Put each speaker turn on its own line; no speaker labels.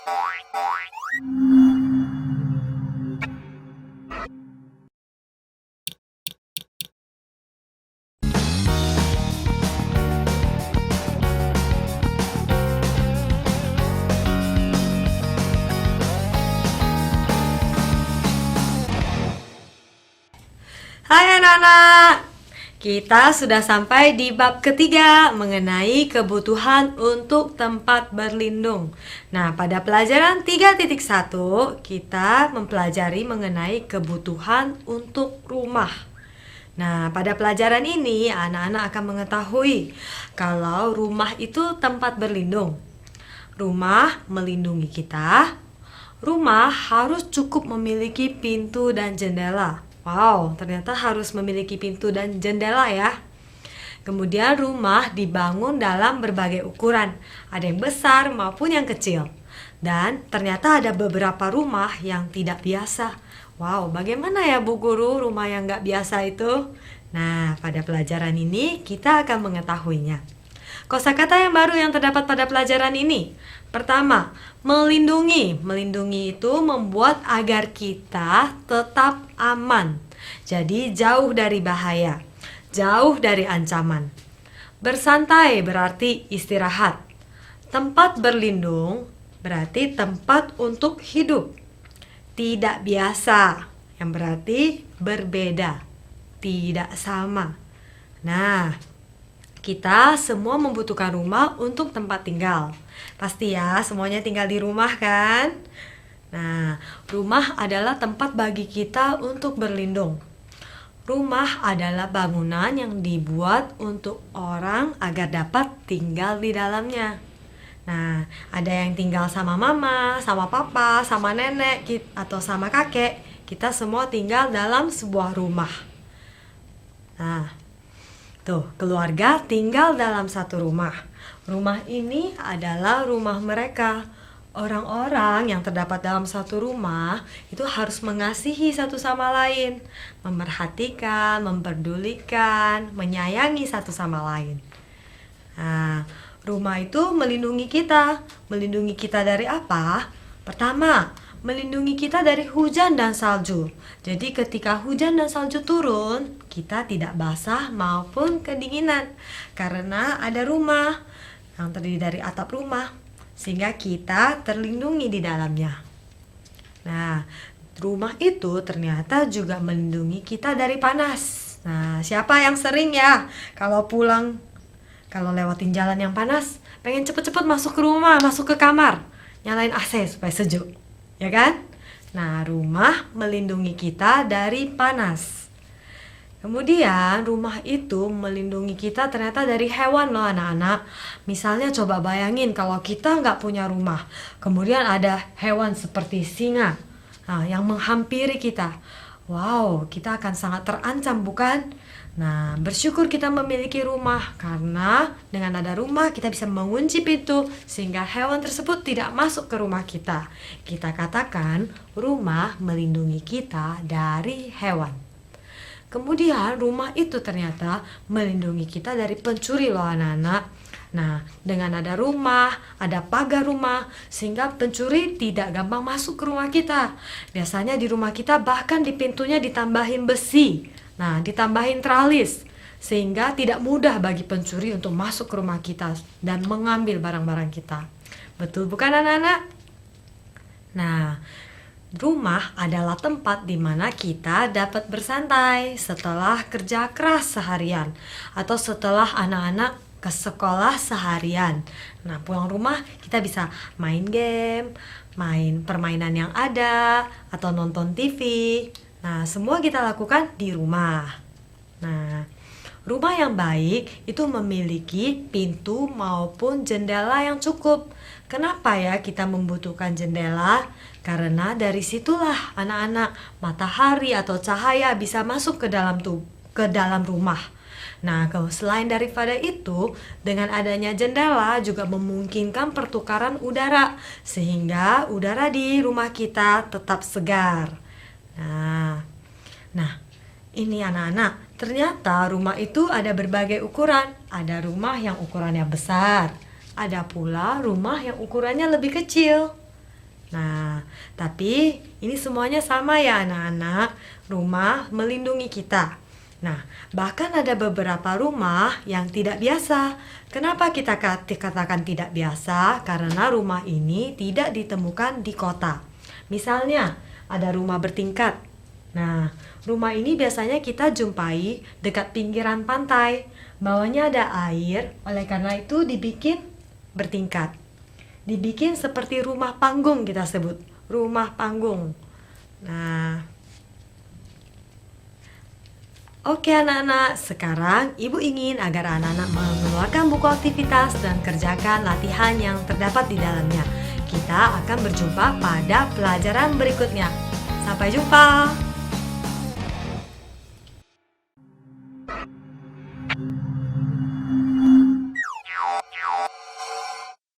Hai anak-anak, kita sudah sampai di bab ketiga mengenai kebutuhan untuk tempat berlindung. Nah, pada pelajaran 3.1 kita mempelajari mengenai kebutuhan untuk rumah. Nah, pada pelajaran ini anak-anak akan mengetahui kalau rumah itu tempat berlindung. Rumah melindungi kita. Rumah harus cukup memiliki pintu dan jendela. Wow, ternyata harus memiliki pintu dan jendela ya. Kemudian rumah dibangun dalam berbagai ukuran. Ada yang besar maupun yang kecil. Dan ternyata ada beberapa rumah yang tidak biasa. Wow, bagaimana ya Bu Guru rumah yang nggak biasa itu? Nah, pada pelajaran ini kita akan mengetahuinya. Kosakata yang baru yang terdapat pada pelajaran ini. Pertama, melindungi. Melindungi itu membuat agar kita tetap aman. Jadi jauh dari bahaya, jauh dari ancaman. Bersantai berarti istirahat. Tempat berlindung berarti tempat untuk hidup. Tidak biasa, yang berarti berbeda, tidak sama. Nah, kita semua membutuhkan rumah untuk tempat tinggal. Pasti ya, semuanya tinggal di rumah kan? Nah, rumah adalah tempat bagi kita untuk berlindung. Rumah adalah bangunan yang dibuat untuk orang agar dapat tinggal di dalamnya. Nah, ada yang tinggal sama mama, sama papa, sama nenek, atau sama kakek. Kita semua tinggal dalam sebuah rumah. Nah, tuh, keluarga tinggal dalam satu rumah. Rumah ini adalah rumah mereka. Orang-orang yang terdapat dalam satu rumah itu harus mengasihi satu sama lain, memerhatikan, memperdulikan, menyayangi satu sama lain. Nah, rumah itu melindungi kita. Melindungi kita dari apa? Pertama, melindungi kita dari hujan dan salju. Jadi ketika hujan dan salju turun, kita tidak basah maupun kedinginan karena ada rumah yang terdiri dari atap rumah, sehingga kita terlindungi di dalamnya. Nah, rumah itu ternyata juga melindungi kita dari panas. Nah, siapa yang sering ya kalau pulang, kalau lewatin jalan yang panas, pengen cepet-cepet masuk ke rumah, masuk ke kamar, nyalain AC supaya sejuk, ya kan? Nah, rumah melindungi kita dari panas. Kemudian rumah itu melindungi kita ternyata dari hewan loh anak-anak. Misalnya coba bayangin kalau kita nggak punya rumah, kemudian ada hewan seperti singa yang menghampiri kita. Wow, kita akan sangat terancam bukan? Nah, bersyukur kita memiliki rumah karena dengan ada rumah kita bisa mengunci pintu sehingga hewan tersebut tidak masuk ke rumah kita. Kita katakan rumah melindungi kita dari hewan. Kemudian rumah itu ternyata melindungi kita dari pencuri loh anak-anak. Nah, dengan ada rumah, ada pagar rumah, sehingga pencuri tidak gampang masuk ke rumah kita. Biasanya di rumah kita bahkan di pintunya ditambahin besi. Nah, ditambahin tralis, sehingga tidak mudah bagi pencuri untuk masuk ke rumah kita dan mengambil barang-barang kita. Betul bukan anak-anak? Nah, rumah adalah tempat di mana kita dapat bersantai setelah kerja keras seharian atau setelah anak-anak ke sekolah seharian. Nah, pulang rumah kita bisa main game, main permainan yang ada, atau nonton TV. Nah, semua kita lakukan di rumah. Nah, rumah yang baik itu memiliki pintu maupun jendela yang cukup. Kenapa ya kita membutuhkan jendela? Karena dari situlah anak-anak matahari atau cahaya bisa masuk ke dalam rumah. Nah, kalau selain daripada itu, dengan adanya jendela juga memungkinkan pertukaran udara sehingga udara di rumah kita tetap segar. Nah, ini anak-anak, ternyata rumah itu ada berbagai ukuran. Ada rumah yang ukurannya besar, ada pula rumah yang ukurannya lebih kecil. Nah, tapi ini semuanya sama ya anak-anak. Rumah melindungi kita. Nah, bahkan ada beberapa rumah yang tidak biasa. Kenapa kita katakan tidak biasa? Karena rumah ini tidak ditemukan di kota. Misalnya, ada rumah bertingkat. Nah, rumah ini biasanya kita jumpai dekat pinggiran pantai. Bawahnya ada air, oleh karena itu dibikin bertingkat. Dibikin seperti rumah panggung kita sebut, rumah panggung. Nah, oke anak-anak, sekarang Ibu ingin agar anak-anak mengeluarkan buku aktivitas dan kerjakan latihan yang terdapat di dalamnya. Kita akan berjumpa pada pelajaran berikutnya. Sampai jumpa.